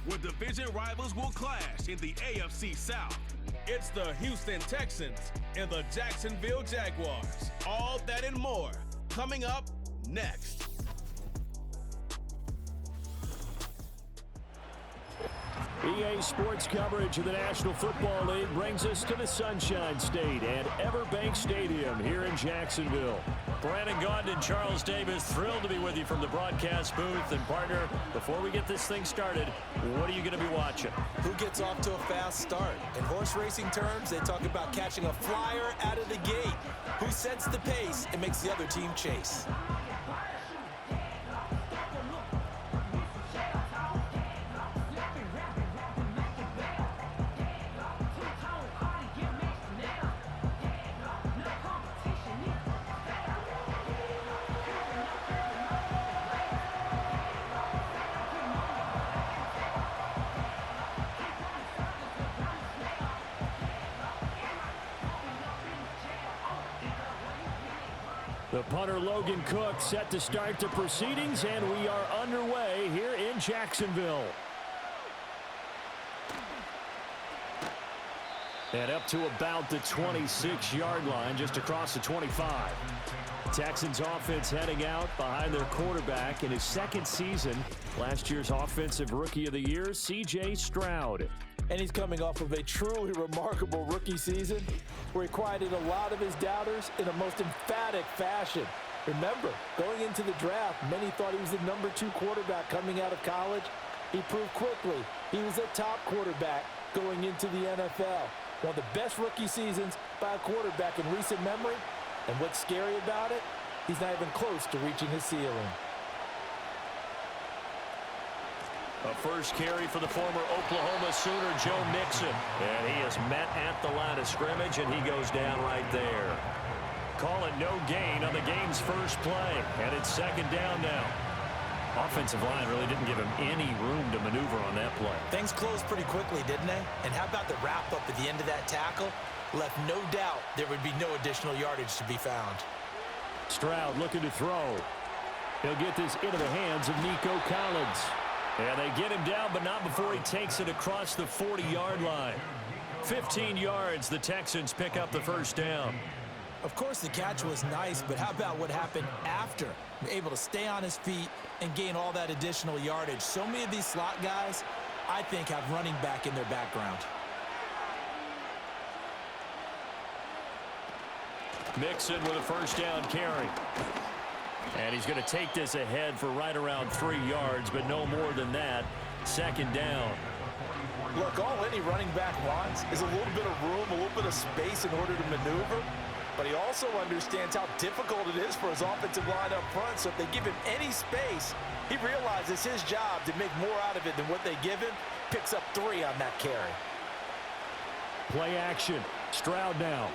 where division rivals will clash in the AFC South. It's the Houston Texans and the Jacksonville Jaguars. All that and more coming up next. EA Sports coverage of the National Football League brings us to the Sunshine State and Everbank Stadium here in Jacksonville. Brandon Gaudin and Charles Davis, thrilled to be with you from the broadcast booth. And partner, before we get this thing started, what are you going to be watching? Who gets off to a fast start? In horse racing terms, they talk about catching a flyer out of the gate. Who sets the pace and makes the other team chase? The punter Logan Cook set to start the proceedings, and we are underway here in Jacksonville. And up to about the 26-yard line, just across the 25. Texans offense heading out behind their quarterback in his second season. Last year's Offensive Rookie of the Year, C.J. Stroud. And he's coming off of a truly remarkable rookie season where he quieted a lot of his doubters in a most emphatic fashion. Remember, going into the draft, many thought he was the #2 quarterback coming out of college. He proved quickly he was a top quarterback going into the NFL. One of the best rookie seasons by a quarterback in recent memory. And what's scary about it? He's not even close to reaching his ceiling. A first carry for the former Oklahoma Sooner, Joe Mixon. And he is met at the line of scrimmage, and he goes down right there. Call it no gain on the game's first play. And it's second down now. Offensive line really didn't give him any room to maneuver on that play. Things closed pretty quickly, didn't they? And how about the wrap-up at the end of that tackle? Left no doubt there would be no additional yardage to be found. Stroud looking to throw. He'll get this into the hands of Nico Collins. And they get him down, but not before he takes it across the 40-yard line. 15 yards, the Texans pick up the first down. Of course, the catch was nice, but how about what happened after? Able to stay on his feet and gain all that additional yardage. So many of these slot guys, I think, have running back in their background. Mixon with a first down carry. And he's going to take this ahead for right around 3 yards, but no more than that. Second down. Look, all any running back wants is a little bit of room, a little bit of space in order to maneuver. But he also understands how difficult it is for his offensive line up front. So if they give him any space, he realizes his job to make more out of it than what they give him. Picks up 3 on that carry. Play action. Stroud now.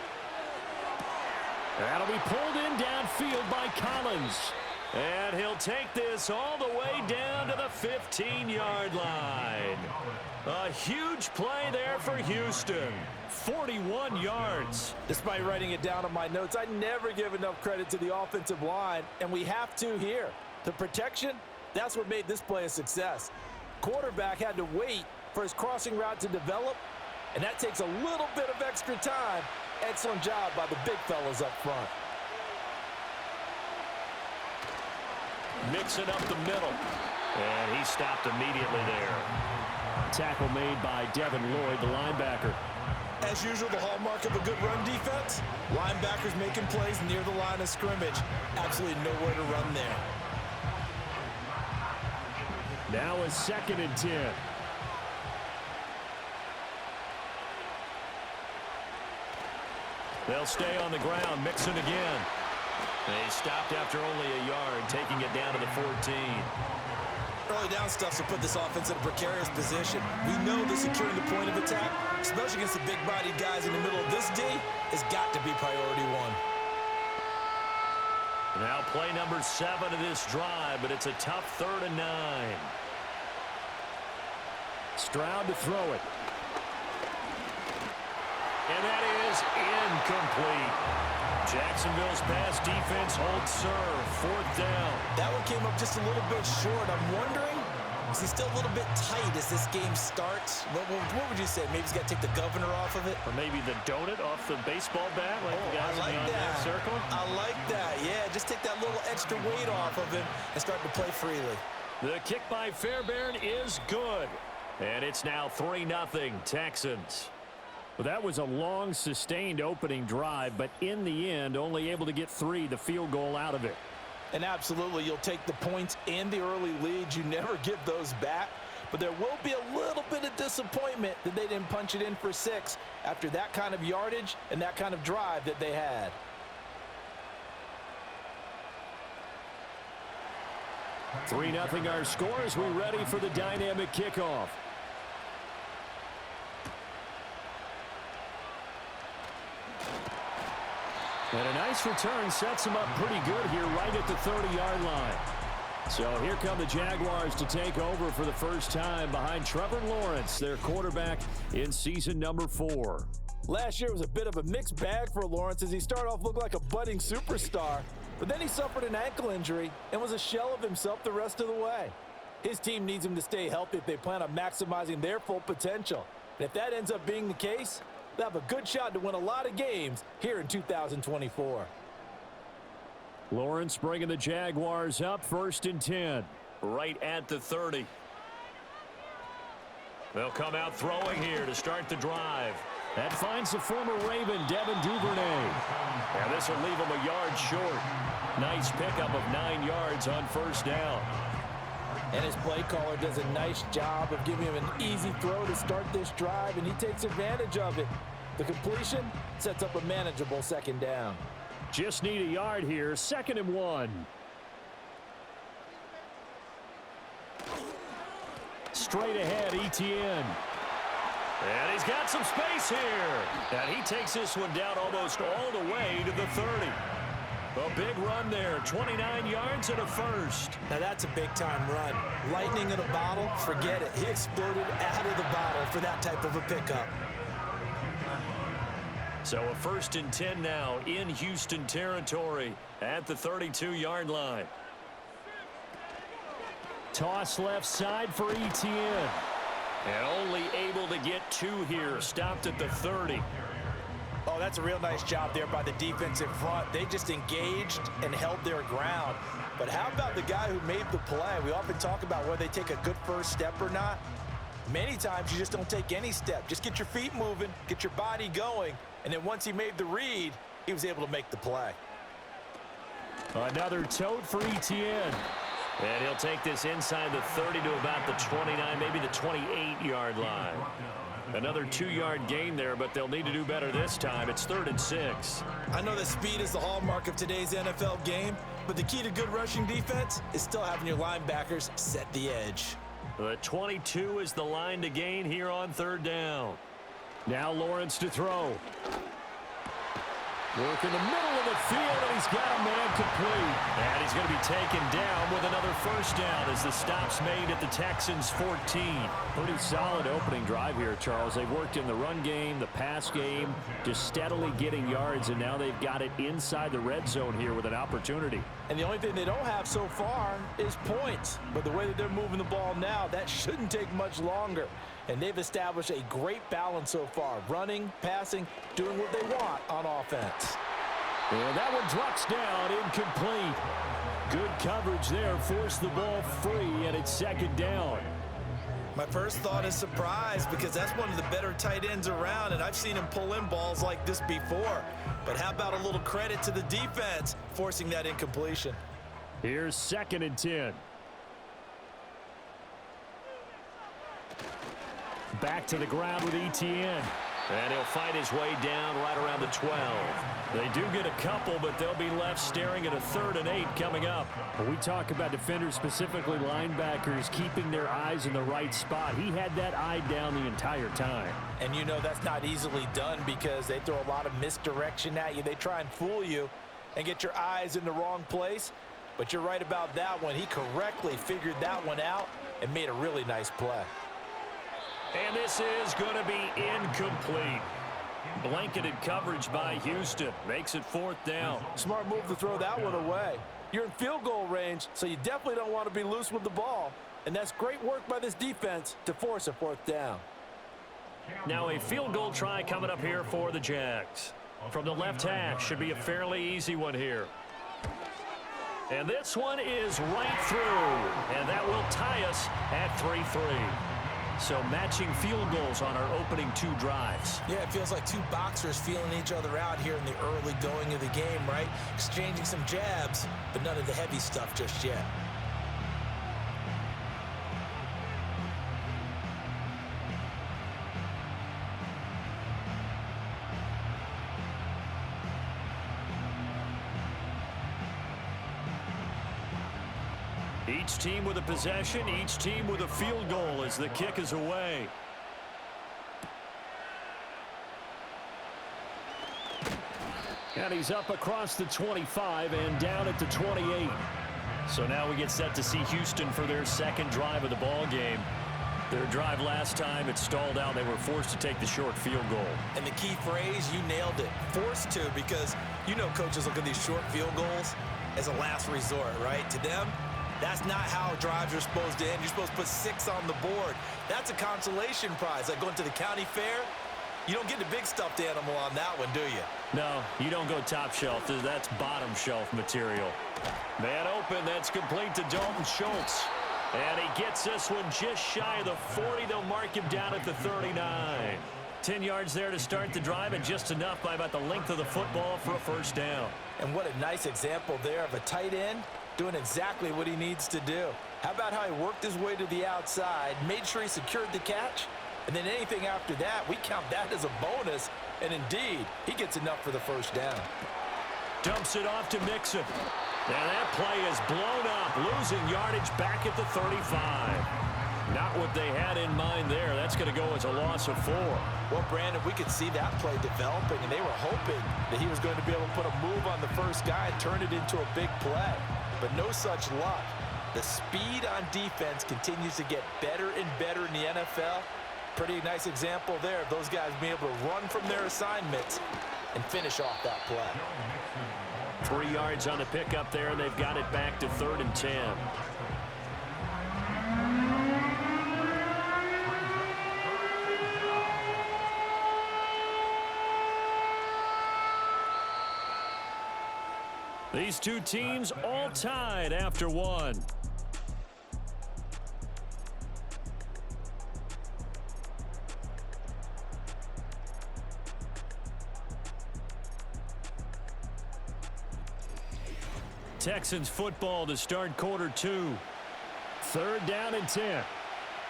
That'll be pulled in downfield by Collins. And he'll take this all the way down to the 15-yard line. A huge play there for Houston. 41 yards. Despite writing it down on my notes, I never give enough credit to the offensive line, and we have to here. The protection, that's what made this play a success. Quarterback had to wait for his crossing route to develop, and that takes a little bit of extra time. Excellent job by the big fellas up front. Mixing up the middle. And he stopped immediately there. Tackle made by Devin Lloyd, the linebacker. As usual, the hallmark of a good run defense, linebackers making plays near the line of scrimmage. Absolutely nowhere to run there. Now a 2nd and 10. They'll stay on the ground. Mixon again. They stopped after only a yard, taking it down to the 14. Early down stuff to put this offense in a precarious position. We know that securing the point of attack, especially against the big-bodied guys in the middle of this D, has got to be priority 1. Now play number 7 of this drive, but it's a tough 3rd and 9. Stroud to throw it. And that is incomplete. Jacksonville's pass defense holds serve. 4th down. That one came up just a little bit short. I'm wondering Is he still a little bit tight as this game starts? What would you say? Maybe he's got to take the governor off of it? Or maybe the donut off the baseball bat, like the guys I like in the that. circle? I like that. Yeah, just take that little extra weight off of him and start to play freely. The kick by Fairbairn is good. And it's now 3-0 Texans. Well, that was a long, sustained opening drive, but in the end, only able to get 3, the field goal out of it. And absolutely, you'll take the points and the early leads. You never give those back. But there will be a little bit of disappointment that they didn't punch it in for 6 after that kind of yardage and that kind of drive that they had. Three 3-0 our score as we're ready for the dynamic kickoff. And a nice return sets him up pretty good here right at the 30-yard line. So here come the Jaguars to take over for the first time behind Trevor Lawrence, their quarterback in season number 4. Last year was a bit of a mixed bag for Lawrence as he started off looking like a budding superstar, but then he suffered an ankle injury and was a shell of himself the rest of the way. His team needs him to stay healthy if they plan on maximizing their full potential. And if that ends up being the case, they'll have a good shot to win a lot of games here in 2024. Lawrence bringing the Jaguars up 1st and 10. Right at the 30. They'll come out throwing here to start the drive. That finds the former Raven, Devin Duvernay. And this will leave him a yard short. Nice pickup of 9 yards on 1st down. And his play caller does a nice job of giving him an easy throw to start this drive, and he takes advantage of it. The completion sets up a manageable 2nd down. Just need a yard here, 2nd and 1. Straight ahead, Etienne. And he's got some space here. And he takes this one down almost all the way to the 30. A big run there, 29 yards and a 1st. Now that's a big-time run. Lightning in a bottle, forget it. He exploded out of the bottle for that type of a pickup. So a 1st and 10 now in Houston territory at the 32-yard line. Toss left side for Etienne. And only able to get 2 here, stopped at the 30. Oh, that's a real nice job there by the defensive front. They just engaged and held their ground. But how about the guy who made the play? We often talk about whether they take a good first step or not. Many times you just don't take any step. Just get your feet moving, get your body going, and then once he made the read, he was able to make the play. Another tote for Etienne. And he'll take this inside the 30 to about the 29, maybe the 28-yard line. Another 2-yard gain there, but they'll need to do better this time. It's 3rd and 6. I know that speed is the hallmark of today's NFL game, but the key to good rushing defense is still having your linebackers set the edge. The 22 is the line to gain here on 3rd down. Now Lawrence to throw. Work in the middle of the field, and he's got a man complete. And he's going to be taken down with another 1st down as the stop's made at the Texans' 14. Pretty solid opening drive here, Charles. They've worked in the run game, the pass game, just steadily getting yards, and now they've got it inside the red zone here with an opportunity. And the only thing they don't have so far is points. But the way that they're moving the ball now, that shouldn't take much longer. And they've established a great balance so far. Running, passing, doing what they want on offense. And that one drops down, incomplete. Good coverage there, forced the ball free, and it's 2nd down. My first thought is surprise because that's one of the better tight ends around, and I've seen him pull in balls like this before. But how about a little credit to the defense forcing that incompletion? Here's 2nd and 10. Back to the ground with Etienne. And he'll fight his way down right around the 12. They do get a couple, but they'll be left staring at a 3rd and 8 coming up. When we talk about defenders, specifically linebackers, keeping their eyes in the right spot. He had that eye down the entire time. And you know that's not easily done because they throw a lot of misdirection at you. They try and fool you and get your eyes in the wrong place. But you're right about that one. He correctly figured that one out and made a really nice play. And this is going to be incomplete. Blanketed coverage by Houston. Makes it 4th down. Smart move to throw that one away. You're in field goal range, so you definitely don't want to be loose with the ball. And that's great work by this defense to force a fourth down. Now a field goal try coming up here for the Jags. From the left hash, should be a fairly easy one here. And this one is right through. And that will tie us at 3-3. So matching field goals on our opening 2 drives. Yeah, it feels like 2 boxers feeling each other out here in the early going of the game, right? Exchanging some jabs, but none of the heavy stuff just yet. Each team with a possession, each team with a field goal as the kick is away. And he's up across the 25 and down at the 28. So now we get set to see Houston for their second drive of the ball game. Their drive last time, it stalled out. They were forced to take the short field goal. And the key phrase, you nailed it, forced to, because you know coaches look at these short field goals as a last resort, right? To them, that's not how drives are supposed to end. You're supposed to put 6 on the board. That's a consolation prize. Like going to the county fair, you don't get the big stuffed animal on that one, do you? No, you don't go top shelf. That's bottom shelf material. Man open, that's complete to Dalton Schultz. And he gets this one just shy of the 40. They'll mark him down at the 39. 10 yards there to start the drive, and just enough by about the length of the football for a first down. And what a nice example there of a tight end doing exactly what he needs to do. How about how he worked his way to the outside, made sure he secured the catch, and then anything after that, we count that as a bonus. And indeed, he gets enough for the first down. Dumps it off to Mixon. And that play is blown up, losing yardage back at the 35. Not what they had in mind there. That's going to go as a loss of 4. Well, Brandon, we could see that play developing, and they were hoping that he was going to be able to put a move on the first guy and turn it into a big play. But no such luck. The speed on defense continues to get better and better in the NFL. Pretty nice example there of those guys being able to run from their assignments and finish off that play. 3 yards on the pickup there, and they've got it back to 3rd and 10. These two teams all tied after 1. Texans football to start quarter 2. 3rd down and 10.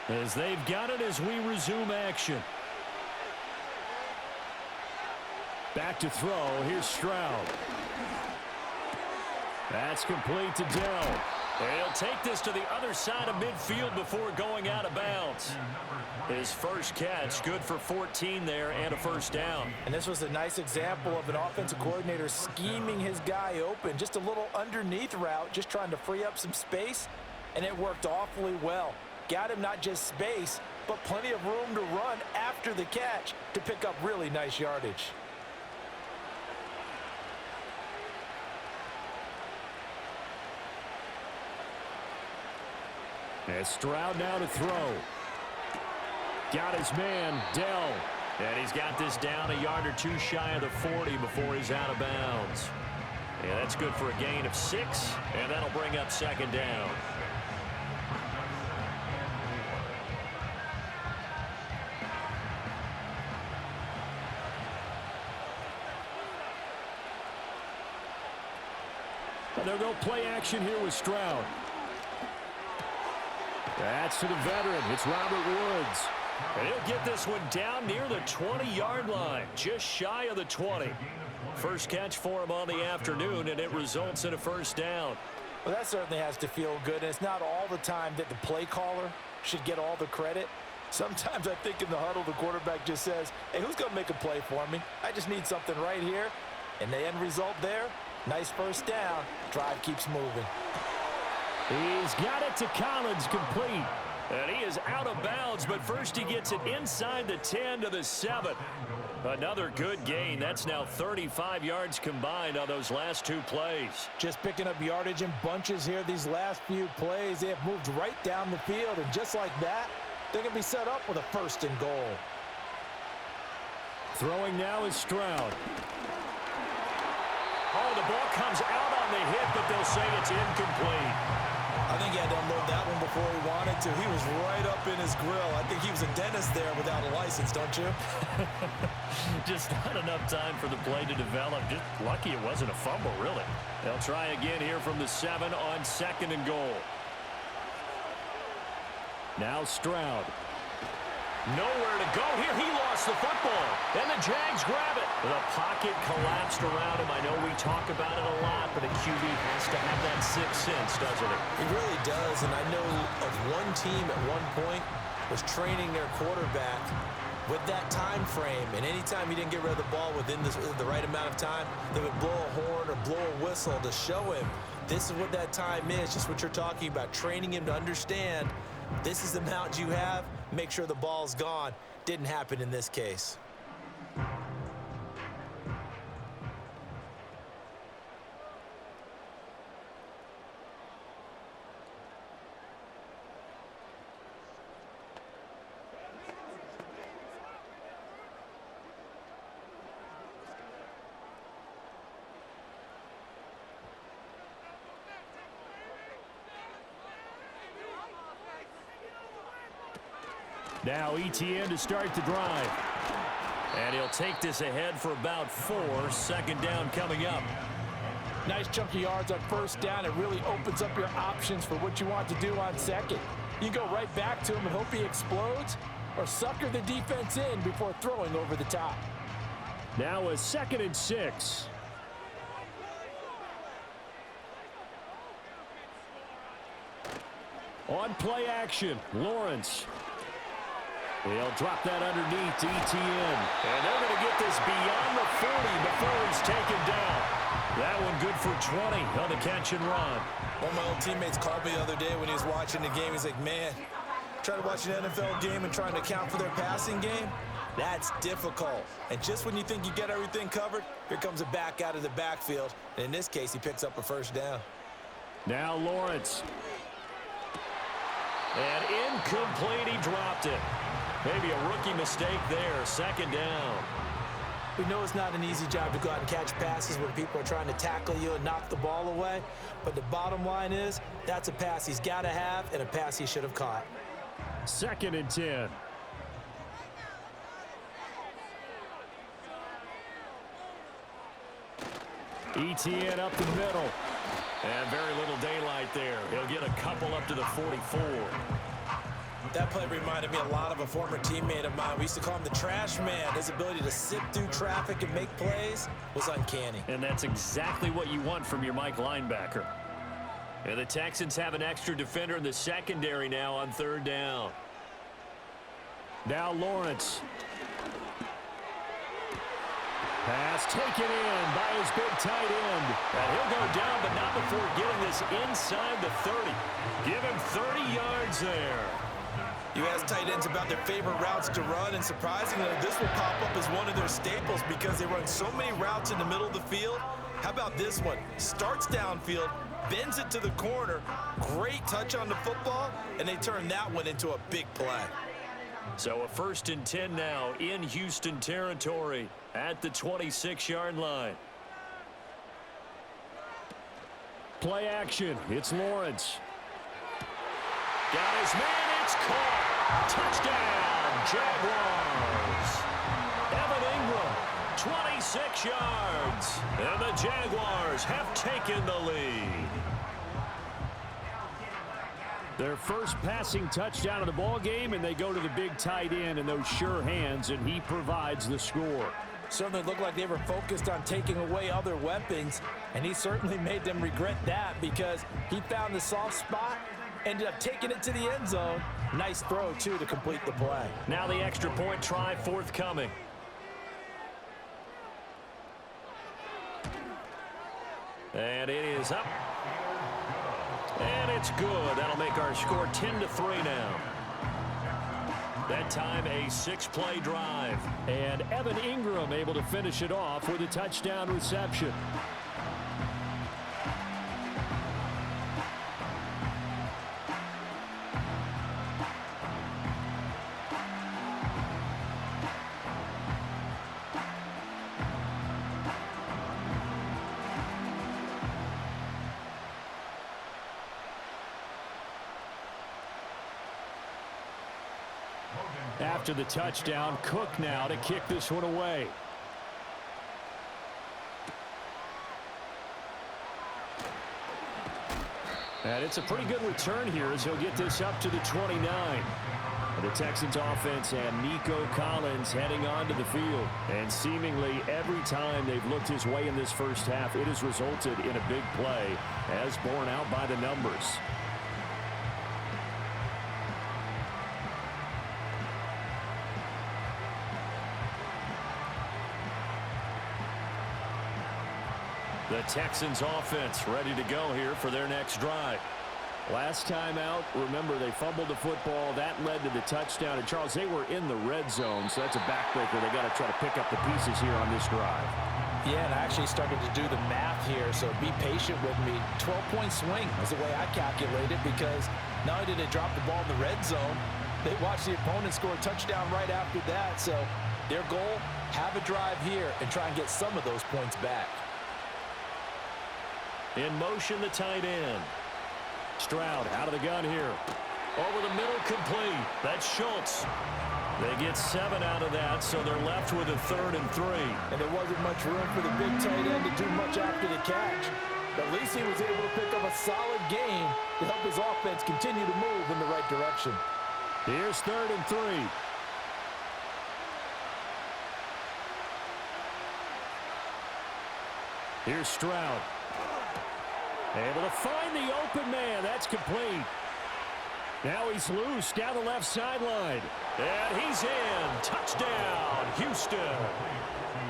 As they've got it as we resume action. Back to throw. Here's Stroud. That's complete to Dell. He'll take this to the other side of midfield before going out of bounds. His first catch, good for 14 there and a first down. And this was a nice example of an offensive coordinator scheming his guy open. Just a little underneath route, just trying to free up some space, and it worked awfully well. Got him not just space, but plenty of room to run after the catch to pick up really nice yardage. And Stroud now to throw. Got his man, Dell. And he's got this down a yard or 2 shy of the 40 before he's out of bounds. And that's good for a gain of 6, and that'll bring up 2nd down. They'll go play action here with Stroud. That's to the veteran. It's Robert Woods. And he'll get this one down near the 20-yard line, just shy of the 20. First catch for him on the afternoon, and it results in a first down. Well, that certainly has to feel good, and it's not all the time that the play caller should get all the credit. Sometimes I think in the huddle, the quarterback just says, hey, who's going to make a play for me? I just need something right here. And the end result there, nice first down. Drive keeps moving. He's got it to Collins, complete. And he is out of bounds, but first he gets it inside the 10 to the 7. Another good gain. That's now 35 yards combined on those last 2 plays. Just picking up yardage in bunches here these last few plays. They have moved right down the field, and just like that, they can be set up with a 1st and goal. Throwing now is Stroud. Oh, the ball comes out on the hit, but they'll say it's incomplete. I think he had to unload that one before he wanted to. He was right up in his grill. I think he was a dentist there without a license, don't you? Just not enough time for the play to develop. Just lucky it wasn't a fumble, really. They'll try again here from the 7 on 2nd and goal. Now Stroud. Nowhere to go here. He lost the football. And the Jags grab it. The pocket collapsed around him. I know we talk about it a lot, but a QB has to have that 6th sense, doesn't it? He really does, and I know of one team at one point was training their quarterback with that time frame, and anytime he didn't get rid of the ball within the right amount of time, they would blow a horn or blow a whistle to show him this is what that time is, just what you're talking about, training him to understand this is the amount you have, make sure the ball's gone. Didn't happen in this case. Now ETN to start the drive. And he'll take this ahead for about 4. 2nd down coming up. Nice chunky yards on 1st down. It really opens up your options for what you want to do on 2nd. You go right back to him and hope he explodes, or sucker the defense in before throwing over the top. Now a 2nd and 6. On play action, Lawrence. He'll drop that underneath to ETN. And they're going to get this beyond the 40 before he's taken down. That one good for 20 on the catch and run. One of my old teammates called me the other day when he was watching the game. He's like, man, trying to watch an NFL game and trying to account for their passing game, that's difficult. And just when you think you get everything covered, here comes a back out of the backfield. And in this case, he picks up a 1st down. Now Lawrence. And incomplete, he dropped it. Maybe a rookie mistake there. 2nd down. We know it's not an easy job to go out and catch passes when people are trying to tackle you and knock the ball away. But the bottom line is, that's a pass he's got to have and a pass he should have caught. 2nd and 10. ETN up the middle. And very little daylight there. He'll get a couple up to the 44. That play reminded me a lot of a former teammate of mine. We used to call him the trash man. His ability to sift through traffic and make plays was uncanny. And that's exactly what you want from your Mike linebacker. And the Texans have an extra defender in the secondary now on 3rd down. Now Lawrence. Pass taken in by his big tight end. And he'll go down, but not before getting this inside the 30. Give him 30 yards there. You ask tight ends about their favorite routes to run, and surprisingly, this will pop up as one of their staples because they run so many routes in the middle of the field. How about this one? Starts downfield, bends it to the corner, great touch on the football, and they turn that one into a big play. So a 1st and 10 now in Houston territory at the 26-yard line. Play action. It's Lawrence. Got his man. It's caught. Touchdown, Jaguars. Evan Ingram, 26 yards. And the Jaguars have taken the lead. Their first passing touchdown of the ball game, and they go to the big tight end in those sure hands, and he provides the score. Certainly looked like they were focused on taking away other weapons, and he certainly made them regret that because he found the soft spot, ended up taking it to the end zone. Nice throw, too, to complete the play. Now the extra point try forthcoming. And it is up. And it's good. That'll make our score 10-3 now. That time a 6-play drive. And Evan Ingram able to finish it off with a touchdown reception. After the touchdown, Cook now to kick this one away. And it's a pretty good return here as he'll get this up to the 29. And the Texans offense and Nico Collins heading onto the field. And seemingly every time they've looked his way in this first half, it has resulted in a big play, as borne out by the numbers. The Texans offense ready to go here for their next drive. Last time out, remember, they fumbled the football. That led to the touchdown. And, Charles, they were in the red zone, so that's a backbreaker. They got to try to pick up the pieces here on this drive. Yeah, and I actually started to do the math here, so be patient with me. 12-point swing is the way I calculate it, because not only did they drop the ball in the red zone, they watched the opponent score a touchdown right after that. So their goal, have a drive here and try and get some of those points back. In motion, the tight end. Stroud out of the gun here. Over the middle, complete. That's Schultz. They get 7 out of that, so they're left with a 3rd and 3. And there wasn't much room for the big tight end to do much after the catch. But at least he was able to pick up a solid gain to help his offense continue to move in the right direction. Here's 3rd and 3. Here's Stroud. Able to find the open man. That's complete. Now he's loose down the left sideline. And he's in. Touchdown, Houston.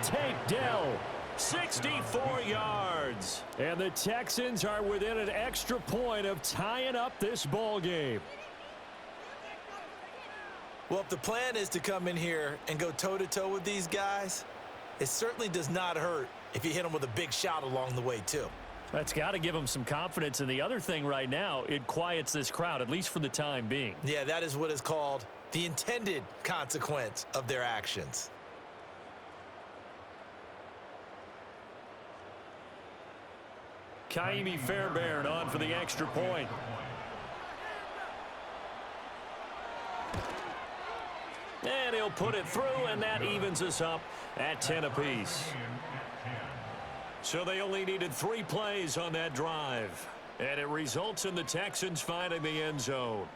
Tank Dell, 64 yards. And the Texans are within an extra point of tying up this ball game. Well, if the plan is to come in here and go toe-to-toe with these guys, it certainly does not hurt if you hit them with a big shot along the way, too. That's got to give them some confidence. And the other thing right now, it quiets this crowd, at least for the time being. Yeah, that is what is called the intended consequence of their actions. Kaimi Fairbairn on for the extra point. And he'll put it through, and that evens us up at 10 apiece. So they only needed 3 plays on that drive. And it results in the Texans finding the end zone.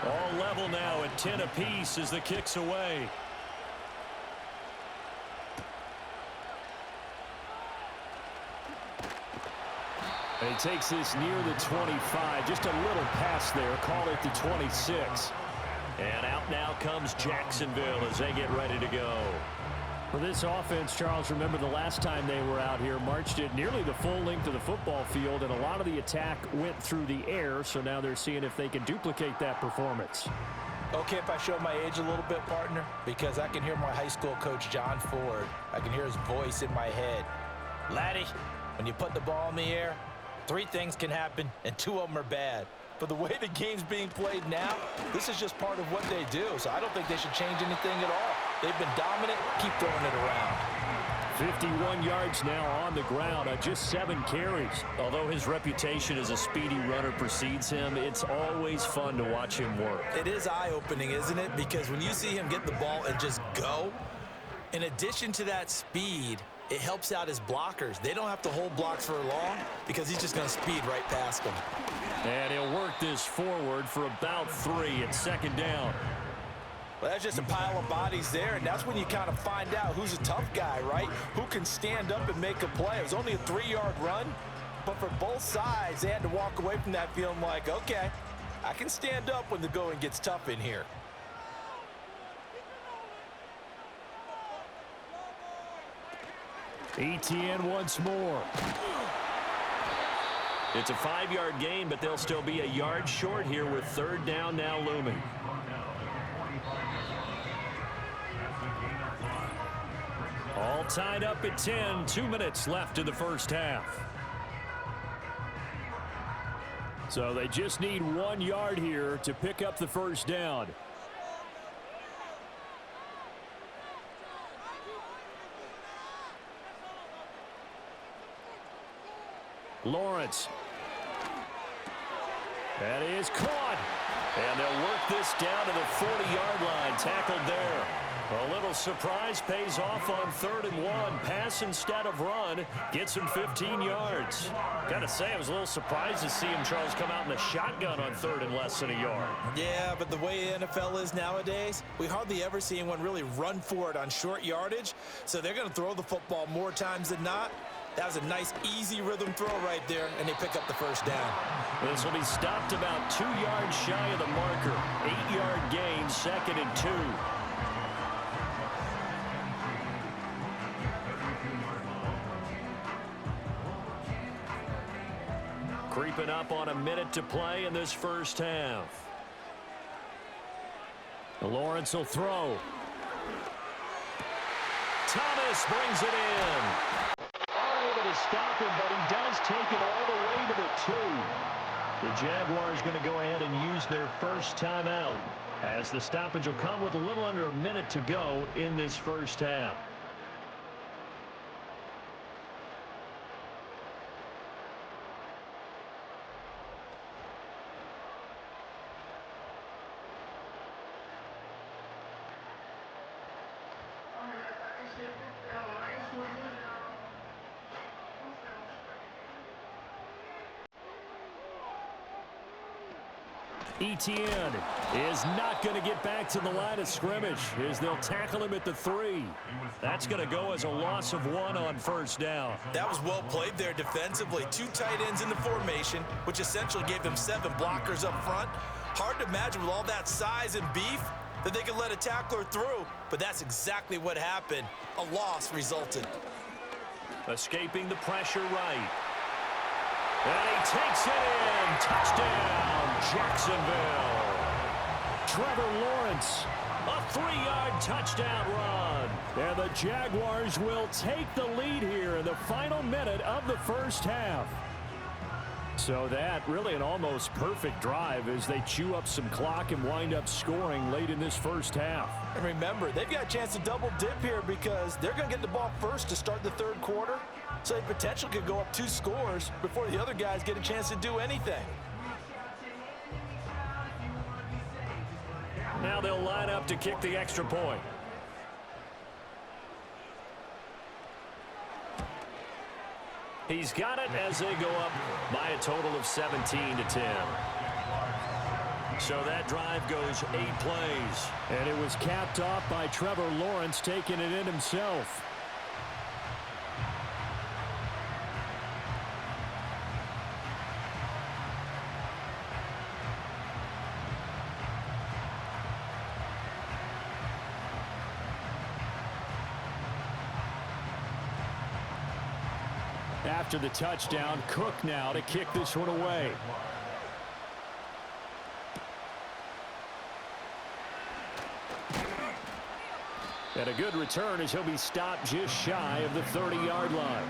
All level now at 10 apiece as the kick's away. And he takes this near the 25. Just a little pass there. Call it the 26. And out now comes Jacksonville as they get ready to go. For this offense, Charles, remember the last time they were out here, marched it nearly the full length of the football field, and a lot of the attack went through the air, so now they're seeing if they can duplicate that performance. Okay, if I show my age a little bit, partner, because I can hear my high school coach, John Ford. I can hear his voice in my head. Laddie, when you put the ball in the air, 3 things can happen, and 2 of them are bad. But the way the game's being played now, this is just part of what they do. So I don't think they should change anything at all. They've been dominant. Keep throwing it around. 51 yards now on the ground on just 7 carries. Although his reputation as a speedy runner precedes him, it's always fun to watch him work. It is eye-opening, isn't it? Because when you see him get the ball and just go, in addition to that speed, it helps out his blockers. They don't have to hold blocks for long because he's just going to speed right past them. And he'll work this forward for about 3 at 2nd down. Well, that's just a pile of bodies there, and that's when you kind of find out who's a tough guy, right? Who can stand up and make a play. It was only a 3-yard run, But for both sides, they had to walk away from that feeling like, okay, I can stand up when the going gets tough in here. ETN once more. It's a 5-yard gain, but they'll still be a yard short here with third down now looming. All tied up at 10. 2 minutes left in the first half. So they just need 1 yard here to pick up the first down. Lawrence. That is caught. And they'll work this down to the 40-yard line. Tackled there. A little surprise pays off on 3rd and 1. Pass instead of run. Gets him 15 yards. Got to say, I was a little surprised to see him, Charles, come out in the shotgun on 3rd and less than a yard. Yeah, but the way the NFL is nowadays, we hardly ever see anyone really run for it on short yardage. So they're going to throw the football more times than not. That was a nice, easy rhythm throw right there, and they pick up the first down. This will be stopped about 2 yards shy of the marker. 8-yard gain, 2nd and 2. Creeping up on a minute to play in this first half. Lawrence will throw. Thomas brings it in. Able to stop him, but he does take it all the way to the 2. The Jaguars going to go ahead and use their first timeout, as the stoppage will come with a little under a minute to go in this first half. ETN is not going to get back to the line of scrimmage as they'll tackle him at the 3. That's going to go as a loss of 1 on first down. That was well played there defensively. 2 tight ends in the formation, which essentially gave them 7 blockers up front. Hard to imagine with all that size and beef that they could let a tackler through, but that's exactly what happened. A loss resulted. Escaping the pressure right. And he takes it in. Touchdown, Jacksonville. Trevor Lawrence, a 3-yard touchdown run. And the Jaguars will take the lead here in the final minute of the first half. So that really an almost perfect drive as they chew up some clock and wind up scoring late in this first half. And remember, they've got a chance to double dip here because they're going to get the ball first to start the 3rd quarter. So they potentially could go up 2 scores before the other guys get a chance to do anything. Now they'll line up to kick the extra point. He's got it as they go up by a total of 17-10. So that drive goes 8 plays. And it was capped off by Trevor Lawrence taking it in himself. After the touchdown, Cook now to kick this one away. And a good return as he'll be stopped just shy of the 30-yard line.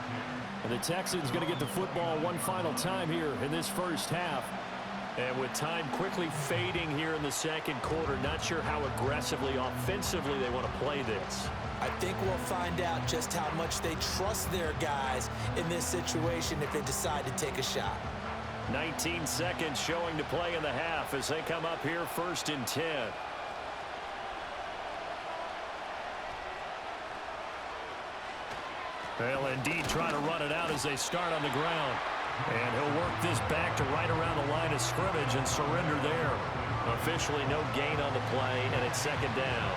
And the Texans going to get the football one final time here in this first half. And with time quickly fading here in the 2nd quarter, not sure how aggressively, offensively they want to play this. I think we'll find out just how much they trust their guys in this situation if they decide to take a shot. 19 seconds showing to play in the half as they come up here 1st and 10. They'll indeed try to run it out as they start on the ground. And he'll work this back to right around the line of scrimmage and surrender there. Officially no gain on the play, and it's 2nd down.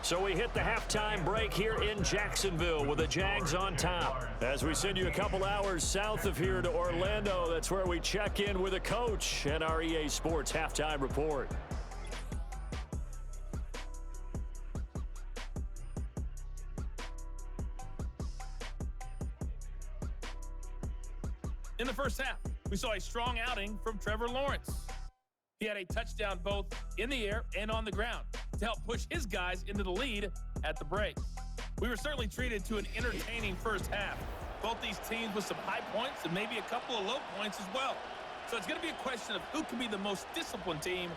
So we hit the halftime break here in Jacksonville with the Jags on top. As we send you a couple hours south of here to Orlando, that's where we check in with a coach and our EA Sports halftime report. In the first half, we saw a strong outing from Trevor Lawrence. He had a touchdown both in the air and on the ground to help push his guys into the lead at the break. We were certainly treated to an entertaining first half. Both these teams with some high points and maybe a couple of low points as well. So it's going to be a question of who can be the most disciplined team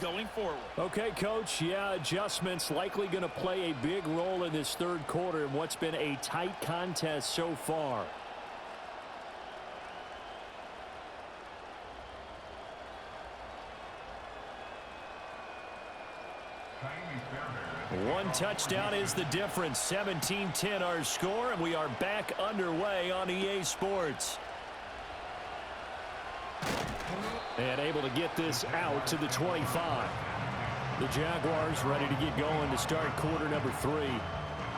going forward. Okay, Coach. Yeah, adjustments likely going to play a big role in this third quarter in what's been a tight contest so far. One touchdown is the difference. 17-10 our score, and we are back underway on EA Sports. And able to get this out to the 25. The Jaguars ready to get going to start quarter number 3.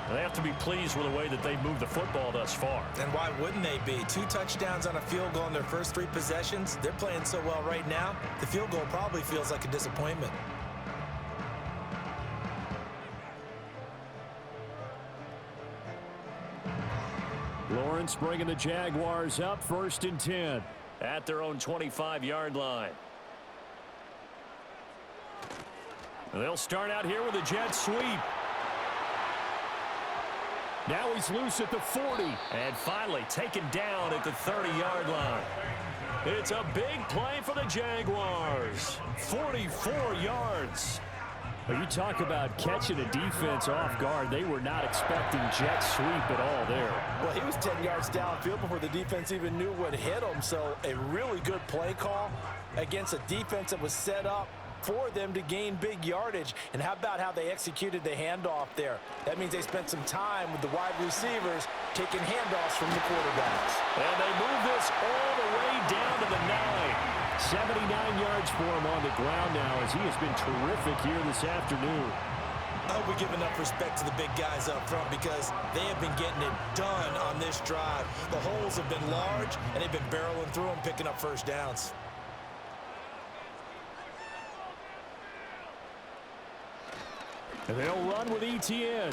They have to be pleased with the way that they've moved the football thus far. And why wouldn't they be? 2 touchdowns on a field goal in their first 3 possessions. They're playing so well right now, the field goal probably feels like a disappointment. Lawrence bringing the Jaguars up, 1st and 10. At their own 25-yard line. They'll start out here with a jet sweep. Now he's loose at the 40. And finally taken down at the 30-yard line. It's a big play for the Jaguars. 44 yards. You talk about catching a defense off guard. They were not expecting jet sweep at all there. Well, he was 10 yards downfield before the defense even knew what hit him. So a really good play call against a defense that was set up for them to gain big yardage. And how about how they executed the handoff there? That means they spent some time with the wide receivers taking handoffs from the quarterbacks. And they move this all the way down to the 9. 79 yards for him on the ground now as he has been terrific here this afternoon. I hope we give enough respect to the big guys up front because they have been getting it done on this drive. The holes have been large, and they've been barreling through them, picking up first downs. And they'll run with ETN.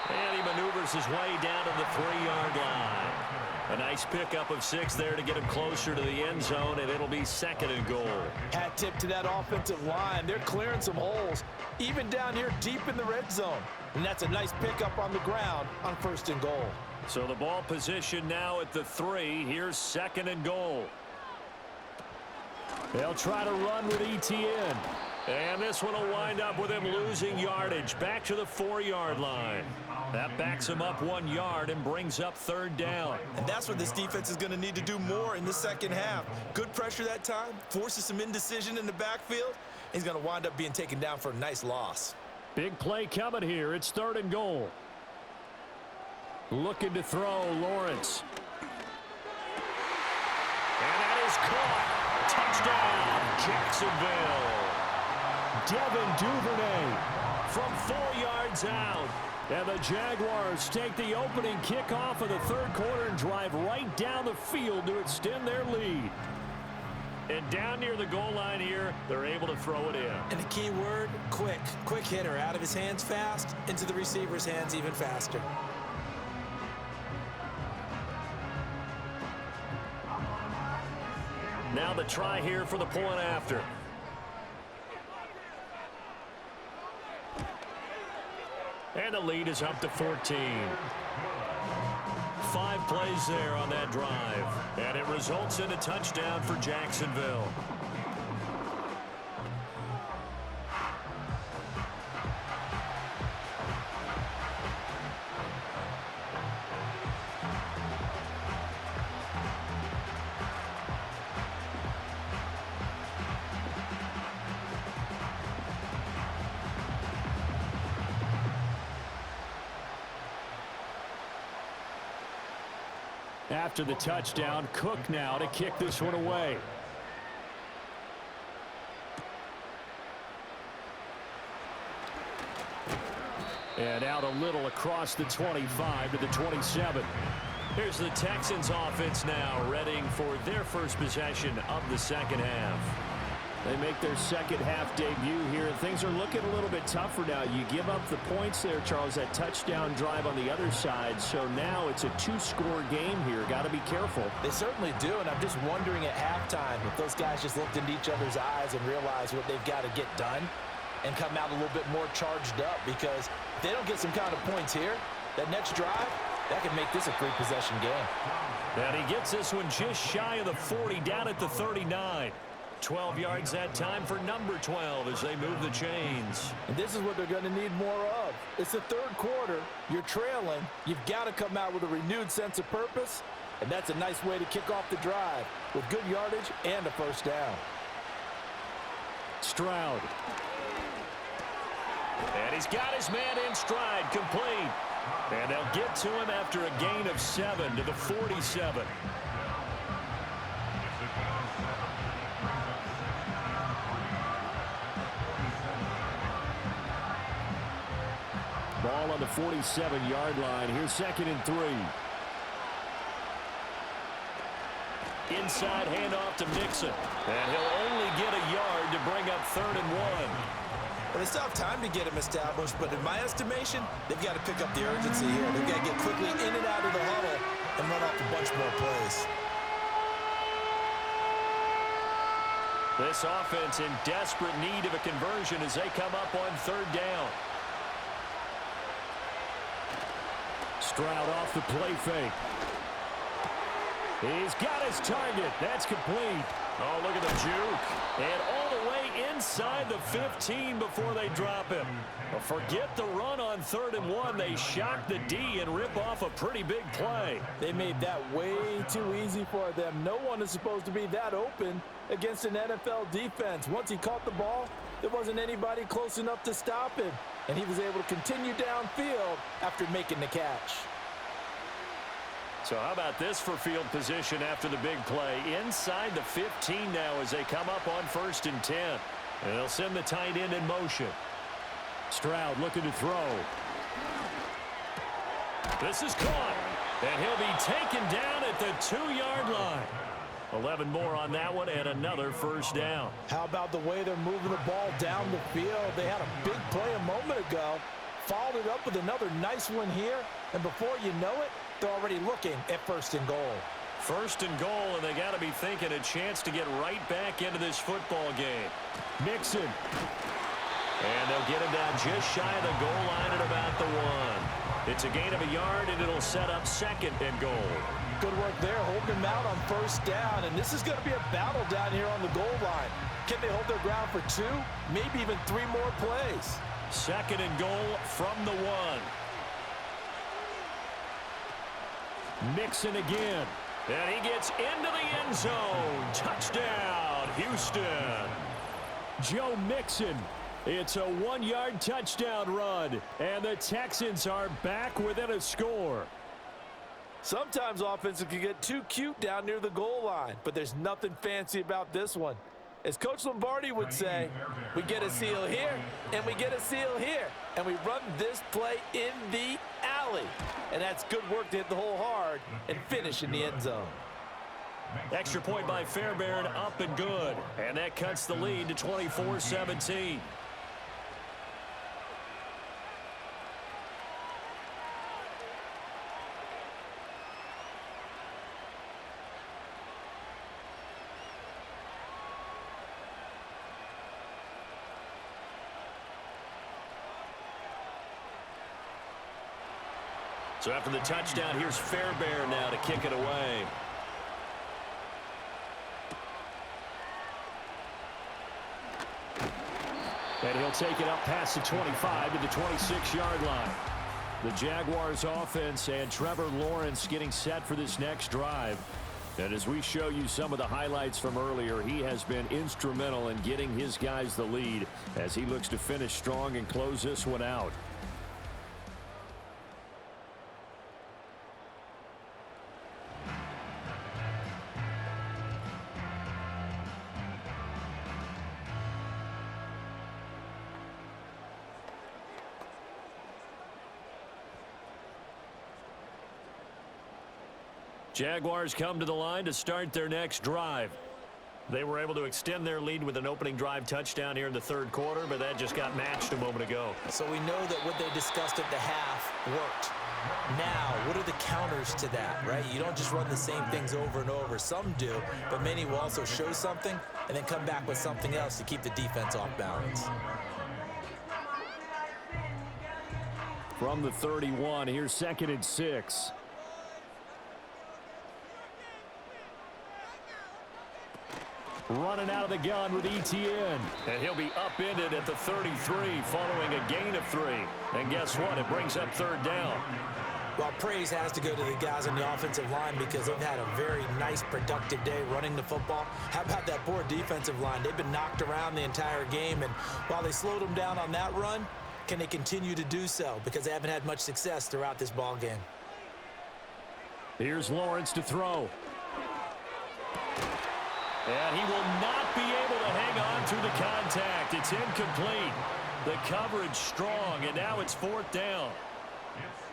And he maneuvers his way down to the 3-yard line. A nice pickup of 6 there to get him closer to the end zone, and it'll be 2nd and goal. Hat tip to that offensive line. They're clearing some holes, even down here deep in the red zone. And that's a nice pickup on the ground on 1st and goal. So the ball position now at the 3. Here's 2nd and goal. They'll try to run with ETN. And this one will wind up with him losing yardage back to the 4-yard line. That backs him up 1 yard and brings up 3rd down. And that's what this defense is going to need to do more in the second half. Good pressure that time, forces some indecision in the backfield. He's going to wind up being taken down for a nice loss. Big play coming here. It's 3rd and goal. Looking to throw, Lawrence. And that is caught. Touchdown, Jacksonville. Devin Duvernay from 4 yards out. And the Jaguars take the opening kickoff of the 3rd quarter and drive right down the field to extend their lead. And down near the goal line here, they're able to throw it in. And the key word, quick. Quick hitter, out of his hands fast, into the receiver's hands even faster. Now the try here for the point after. And the lead is up to 14. 5 plays there on that drive. And it results in a touchdown for Jacksonville. After the touchdown, Cook now to kick this one away. And out a little across the 25 to the 27. Here's the Texans offense now, readying for their first possession of the second half. They make their second half debut here, and things are looking a little bit tougher now. You give up the points there, Charles, that touchdown drive on the other side. So now it's a two-score game here. Got to be careful. They certainly do, and I'm just wondering at halftime if those guys just looked into each other's eyes and realized what they've got to get done and come out a little bit more charged up, because if they don't get some kind of points here, that next drive, that could make this a three-possession game. And he gets this one just shy of the 40, down at the 39. 12 yards that time for number 12 as they move the chains. And this is what they're going to need more of. It's the third quarter. You're trailing. You've got to come out with a renewed sense of purpose, and that's a nice way to kick off the drive with good yardage and a first down. Stroud. And he's got his man in stride, complete. And they'll get to him after a gain of 7 to the 47. Ball on the 47-yard line. Here's 2nd and 3. Inside handoff to Mixon. And he'll only get a yard to bring up 3rd and 1. Well, they still have time to get him established, but in my estimation, they've got to pick up the urgency here. They've got to get quickly in and out of the huddle and run off a bunch more plays. This offense in desperate need of a conversion as they come up on 3rd down. Stroud off the play fake. He's got his target. That's complete. Oh, look at the juke. And all the way inside the 15 before they drop him. Well, forget the run on 3rd and 1. They shock the D and rip off a pretty big play. They made that way too easy for them. No one is supposed to be that open against an NFL defense. Once he caught the ball, there wasn't anybody close enough to stop him, and he was able to continue downfield after making the catch. So how about this for field position after the big play? Inside the 15 now as they come up on 1st and 10. And they'll send the tight end in motion. Stroud looking to throw. This is caught. And he'll be taken down at the 2-yard line. 11 more on that one and another first down. How about the way they're moving the ball down the field? They had a big play a moment ago. Followed it up with another nice one here. And before you know it, they're already looking at 1st and goal. 1st and goal, and they got to be thinking a chance to get right back into this football game. Mixon. And they'll get him down just shy of the goal line at about the 1. It's a gain of a yard, and it'll set up 2nd and goal. Good work there, holding him out on 1st down, and this is going to be a battle down here on the goal line. Can they hold their ground for 2, maybe even 3 more plays? 2nd and goal from the 1. Mixon again. And he gets into the end zone. Touchdown, Houston. Joe Mixon. It's a 1-yard touchdown run. And the Texans are back within a score. Sometimes offenses can get too cute down near the goal line, but there's nothing fancy about this one. As Coach Lombardi would say, we get a seal here, and we get a seal here, and we run this play in the alley. And that's good work to hit the hole hard and finish in the end zone. Extra point by Fairbairn, up and good. And that cuts the lead to 24-17. So after the touchdown, here's Fairbairn now to kick it away. And he'll take it up past the 25 to the 26-yard line. The Jaguars offense and Trevor Lawrence getting set for this next drive. And as we show you some of the highlights from earlier, he has been instrumental in getting his guys the lead as he looks to finish strong and close this one out. Jaguars come to the line to start their next drive. They were able to extend their lead with an opening drive touchdown here in the third quarter, but that just got matched a moment ago. So we know that what they discussed at the half worked. Now, what are the counters to that, right? You don't just run the same things over and over. Some do, but many will also show something and then come back with something else to keep the defense off balance. From the 31, here's 2nd and 6. Running out of the gun with ETN. And he'll be upended at the 33 following a gain of 3. And guess what? It brings up 3rd down. Well, praise has to go to the guys on the offensive line because they've had a very nice, productive day running the football. How about that poor defensive line? They've been knocked around the entire game, and while they slowed them down on that run, can they continue to do so? Because they haven't had much success throughout this ball game. Here's Lawrence to throw. And he will not be able to hang on to the contact. It's incomplete. The coverage strong, and now it's 4th down.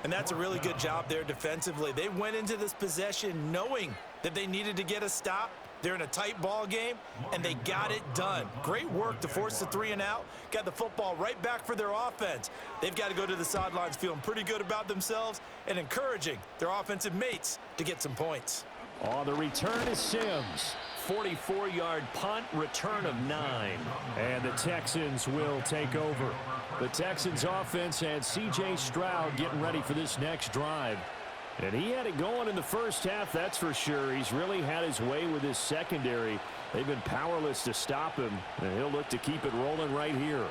And that's a really good job there defensively. They went into this possession knowing that they needed to get a stop. They're in a tight ball game, and they got it done. Great work to force the 3 and out. Got the football right back for their offense. They've got to go to the sidelines feeling pretty good about themselves and encouraging their offensive mates to get some points. On the return is Sims. 44-yard punt, return of 9. And the Texans will take over. The Texans offense and C.J. Stroud getting ready for this next drive. And he had it going in the first half, that's for sure. He's really had his way with his secondary. They've been powerless to stop him, and he'll look to keep it rolling right here.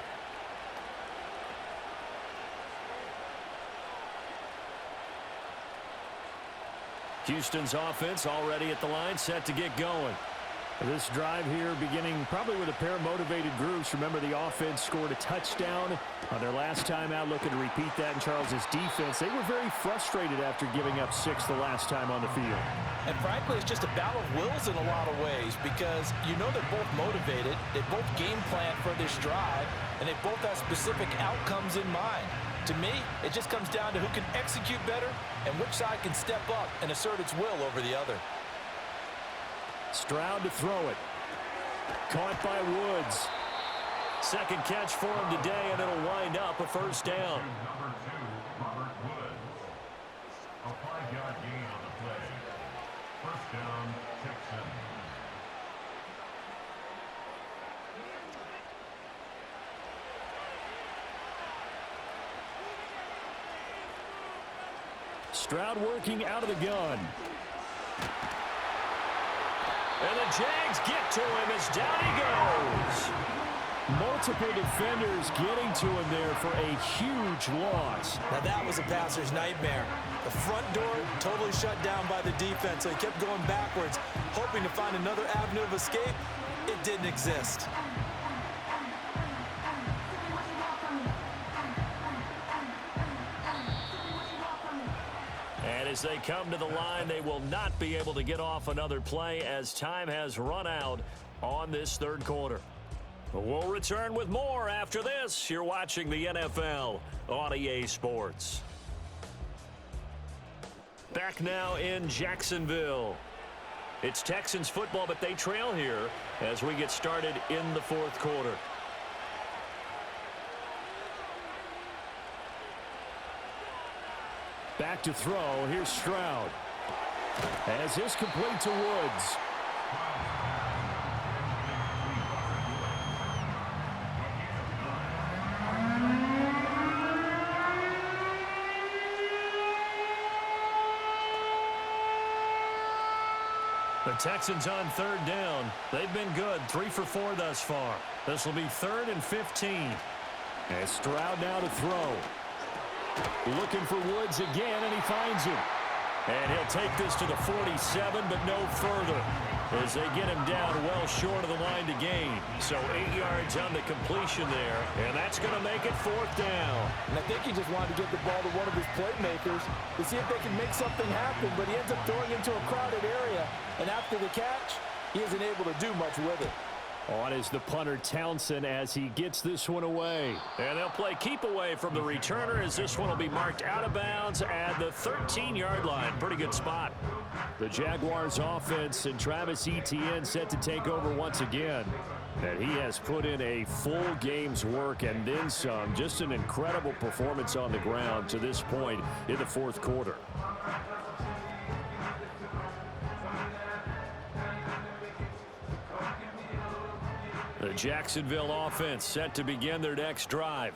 Houston's offense already at the line, set to get going. This drive here beginning probably with a pair of motivated groups. Remember, the offense scored a touchdown on their last time out, looking to repeat that in Charles's defense. They were very frustrated after giving up 6 the last time on the field. And frankly, it's just a battle of wills in a lot of ways because you know they're both motivated, they both game plan for this drive, and they both have specific outcomes in mind. To me, it just comes down to who can execute better and which side can step up and assert its will over the other. Stroud to throw it. Caught by Woods. Second catch for him today, and it'll wind up a 1st down. A 5-yard gain on the play. 1st down, Texans. Stroud working out of the gun. And the Jags get to him as down he goes. Multiple defenders getting to him there for a huge loss. Now that was a passer's nightmare. The front door totally shut down by the defense, so he kept going backwards, hoping to find another avenue of escape. It didn't exist. And as they come to the line, they will not be able to get off another play as time has run out on this 3rd quarter. We'll return with more after this. You're watching the NFL on EA Sports. Back now in Jacksonville. It's Texans football, but they trail here as we get started in the 4th quarter. Back to throw. Here's Stroud. As this complete to Woods. The Texans on 3rd down. They've been good, 3 for 4 thus far. This will be 3rd and 15. And Stroud now to throw. Looking for Woods again, and he finds him. And he'll take this to the 47, but no further, as they get him down well short of the line to gain. So 8 yards on the completion there, and that's going to make it 4th down. And I think he just wanted to get the ball to one of his playmakers to see if they can make something happen, but he ends up throwing into a crowded area, and after the catch, he isn't able to do much with it. On is the punter Townsend as he gets this one away. And they'll play keep away from the returner as this one will be marked out of bounds at the 13-yard line. Pretty good spot. The Jaguars offense and Travis Etienne set to take over once again. And he has put in a full game's work and then some. Just an incredible performance on the ground to this point in the fourth quarter. The Jacksonville offense set to begin their next drive.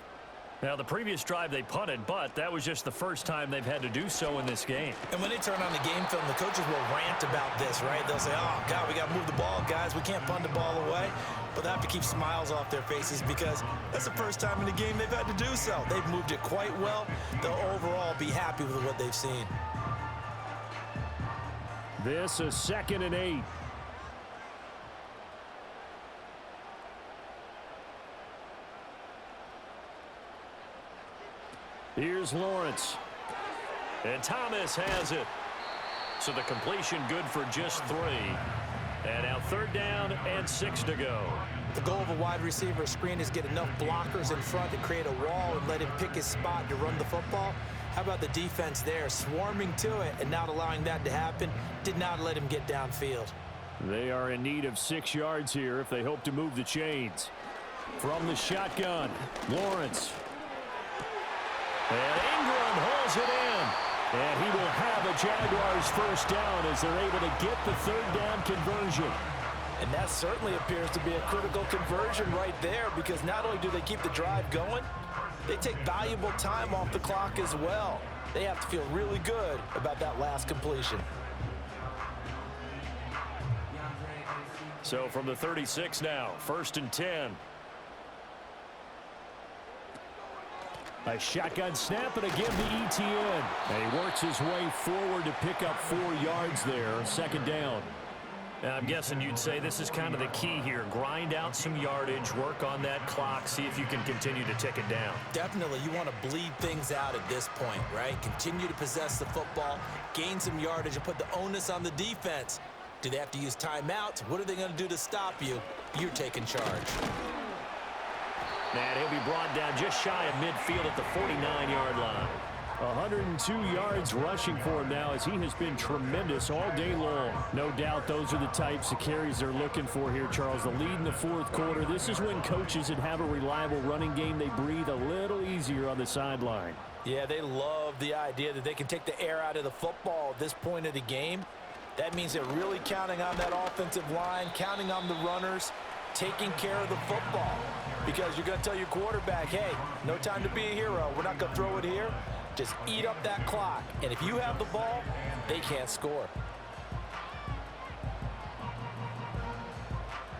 Now, the previous drive they punted, but that was just the first time they've had to do so in this game. And when they turn on the game film, the coaches will rant about this, right? They'll say, oh, God, we got to move the ball, guys. We can't punt the ball away. But they have to keep smiles off their faces because that's the first time in the game they've had to do so. They've moved it quite well. They'll overall be happy with what they've seen. This is 2nd and 8. Here's Lawrence. And Thomas has it. So the completion good for just 3. And now 3rd down and 6 to go. The goal of a wide receiver screen is get enough blockers in front to create a wall and let him pick his spot to run the football. How about the defense there, swarming to it and not allowing that to happen? Did not let him get downfield. They are in need of 6 yards here if they hope to move the chains. From the shotgun, Lawrence. And Ingram holds it in. And he will have a Jaguars first down as they're able to get the 3rd down conversion. And that certainly appears to be a critical conversion right there because not only do they keep the drive going, they take valuable time off the clock as well. They have to feel really good about that last completion. So from the 36 now, 1st and 10. A shotgun snap and again to Etienne. And he works his way forward to pick up 4 yards there. 2nd down. I'm guessing you'd say this is kind of the key here. Grind out some yardage, work on that clock, see if you can continue to tick it down. Definitely, you want to bleed things out at this point, right? Continue to possess the football, gain some yardage, and put the onus on the defense. Do they have to use timeouts? What are they going to do to stop you? You're taking charge. And he'll be brought down just shy of midfield at the 49-yard line. 102 yards rushing for him now as he has been tremendous all day long. No doubt those are the types of carries they're looking for here, Charles. The lead in the fourth quarter. This is when coaches that have a reliable running game, they breathe a little easier on the sideline. Yeah, they love the idea that they can take the air out of the football at this point of the game. That means they're really counting on that offensive line, counting on the runners, taking care of the football. Because you're going to tell your quarterback, hey, no time to be a hero. We're not going to throw it here. Just eat up that clock. And if you have the ball, they can't score.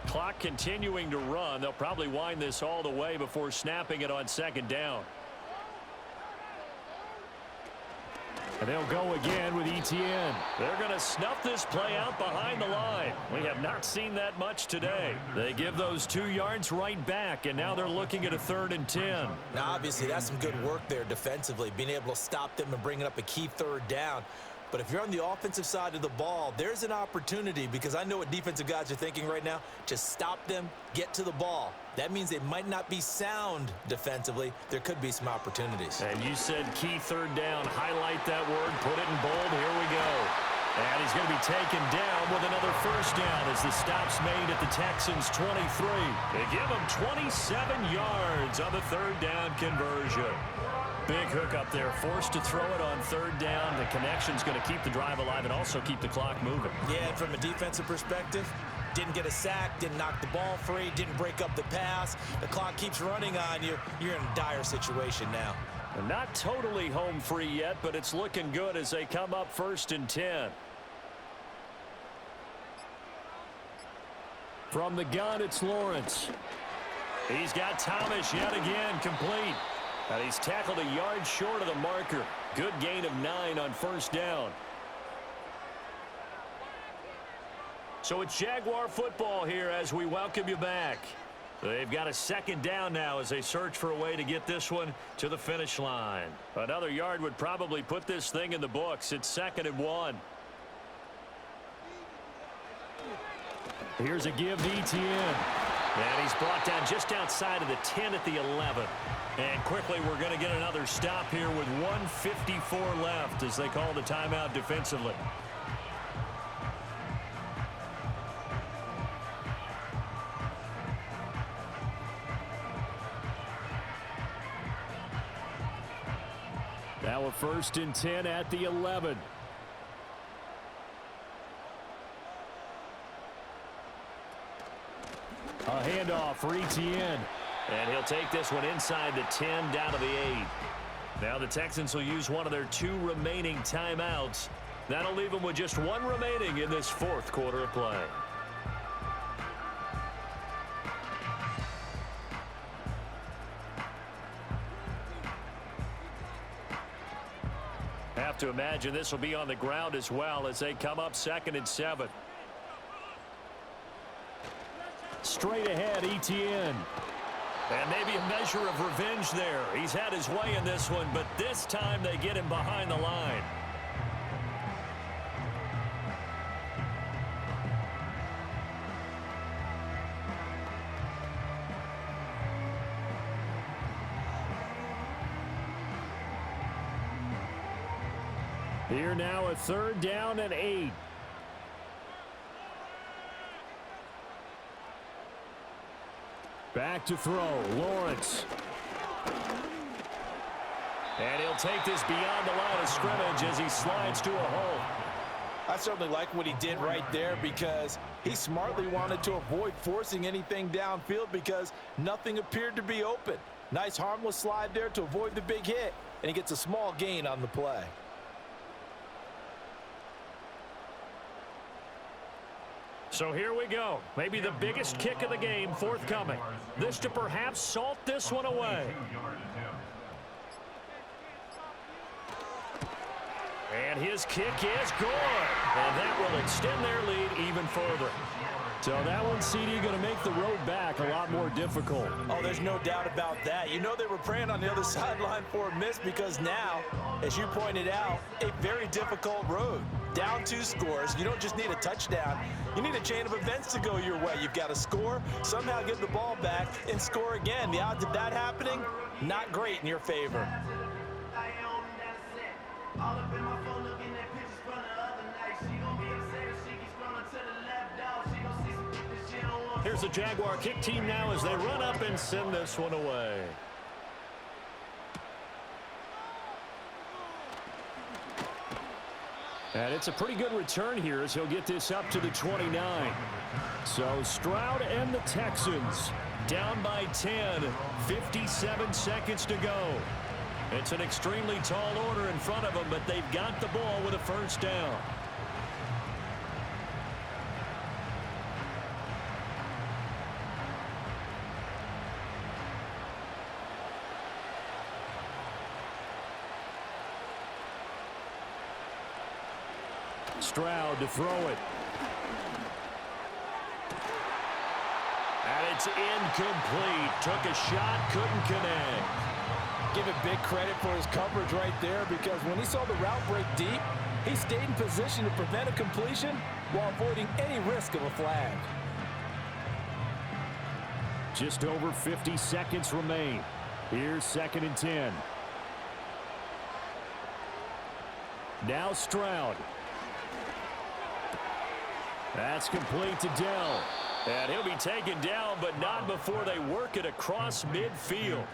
Clock continuing to run. They'll probably wind this all the way before snapping it on 2nd down. And they'll go again with Etienne. They're going to snuff this play out behind the line. We have not seen that much today. They give those 2 yards right back, and now they're looking at a 3rd and 10. Now, obviously, that's some good work there defensively, being able to stop them and bringing up a key 3rd down. But if you're on the offensive side of the ball, there's an opportunity because I know what defensive guys are thinking right now. Just stop them, get to the ball. That means they might not be sound defensively. There could be some opportunities. And you said key 3rd down. Highlight that word. Put it in bold. Here we go. And he's going to be taken down with another first down as the stop's made at the Texans' 23. They give him 27 yards on the 3rd down conversion. Big hook up there, forced to throw it on 3rd down. The connection's going to keep the drive alive and also keep the clock moving. Yeah, and from a defensive perspective, didn't get a sack, didn't knock the ball free, didn't break up the pass. The clock keeps running on you. You're in a dire situation now. And not totally home free yet, but it's looking good as they come up 1st and 10. From the gun, it's Lawrence. He's got Thomas yet again complete. And he's tackled a yard short of the marker. Good gain of 9 on 1st down. So it's Jaguar football here as we welcome you back. They've got a 2nd down now as they search for a way to get this one to the finish line. Another yard would probably put this thing in the books. It's 2nd and 1. Here's a give to Etienne. And he's brought down just outside of the 10 at the 11. And quickly we're going to get another stop here with 1:54 left as they call the timeout defensively. Now a 1st and 10 at the 11. A handoff for Etienne. And he'll take this one inside the 10 down to the 8. Now the Texans will use one of their 2 remaining timeouts. That'll leave them with just 1 remaining in this 4th quarter of play. Have to imagine this will be on the ground as well as they come up 2nd and 7. Straight ahead, Etienne. And maybe a measure of revenge there. He's had his way in this one, but this time they get him behind the line. Here now a 3rd down and 8. Back to throw, Lawrence. And he'll take this beyond the line of scrimmage as he slides to a hole. I certainly like what he did right there because he smartly wanted to avoid forcing anything downfield because nothing appeared to be open. Nice harmless slide there to avoid the big hit, and he gets a small gain on the play. So here we go. Maybe the biggest kick of the game forthcoming. This to perhaps salt this one away. And his kick is good. And that will extend their lead even further. So that one, CD, going to make the road back a lot more difficult. Oh, there's no doubt about that. You know they were praying on the other sideline for a miss because now, as you pointed out, a very difficult road. Down 2 scores. You don't just need a touchdown. You need a chain of events to go your way. You've got to score, somehow get the ball back, and score again. The odds of that happening, not great in your favor. Here's the Jaguar kick team now as they run up and send this one away. And it's a pretty good return here as he'll get this up to the 29. So Stroud and the Texans Down by 10, 57 seconds to go. It's an extremely tall order in front of them, but they've got the ball with a 1st down. Stroud to throw it. And it's incomplete. Took a shot, couldn't connect. Give him big credit for his coverage right there because when he saw the route break deep, he stayed in position to prevent a completion while avoiding any risk of a flag. Just over 50 seconds remain. Here's 2nd and 10. Now Stroud. That's complete to Dell. And he'll be taken down, but not before they work it across midfield.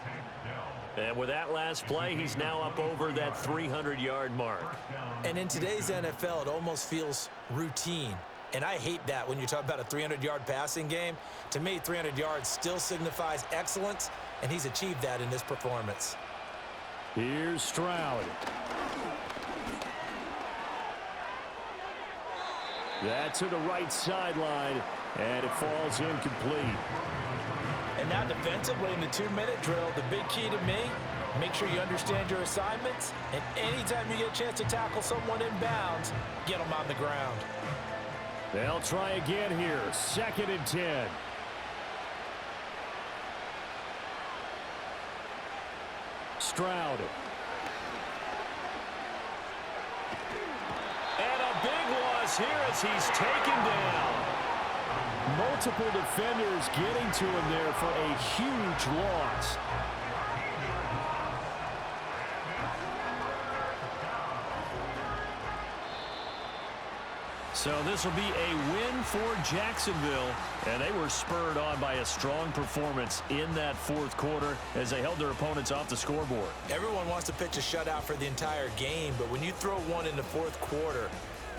And with that last play, he's now up over that 300-yard mark. And in today's NFL, it almost feels routine. And I hate that when you talk about a 300-yard passing game. To me, 300 yards still signifies excellence, and he's achieved that in this performance. Here's Stroud. That's to the right sideline, and it falls incomplete. And now defensively in the 2-minute drill, the big key to me, make sure you understand your assignments, and anytime you get a chance to tackle someone in bounds, get them on the ground. They'll try again here, 2nd and 10. Stroud. And a big loss here as he's taken down. Multiple defenders getting to him there for a huge loss. So this will be a win for Jacksonville, and they were spurred on by a strong performance in that fourth quarter as they held their opponents off the scoreboard. Everyone wants to pitch a shutout for the entire game, but when you throw one in the fourth quarter,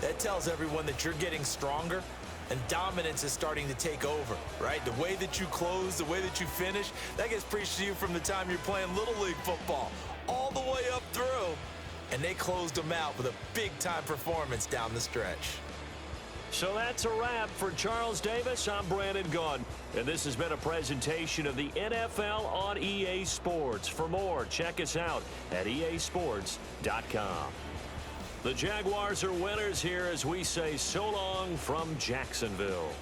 that tells everyone that you're getting stronger and dominance is starting to take over, right? The way that you close, the way that you finish, that gets preached to you from the time you're playing Little League football all the way up through, and they closed them out with a big-time performance down the stretch. So that's a wrap for Charles Davis. I'm Brandon Gaudin, and this has been a presentation of the NFL on EA Sports. For more, check us out at easports.com. The Jaguars are winners here as we say so long from Jacksonville.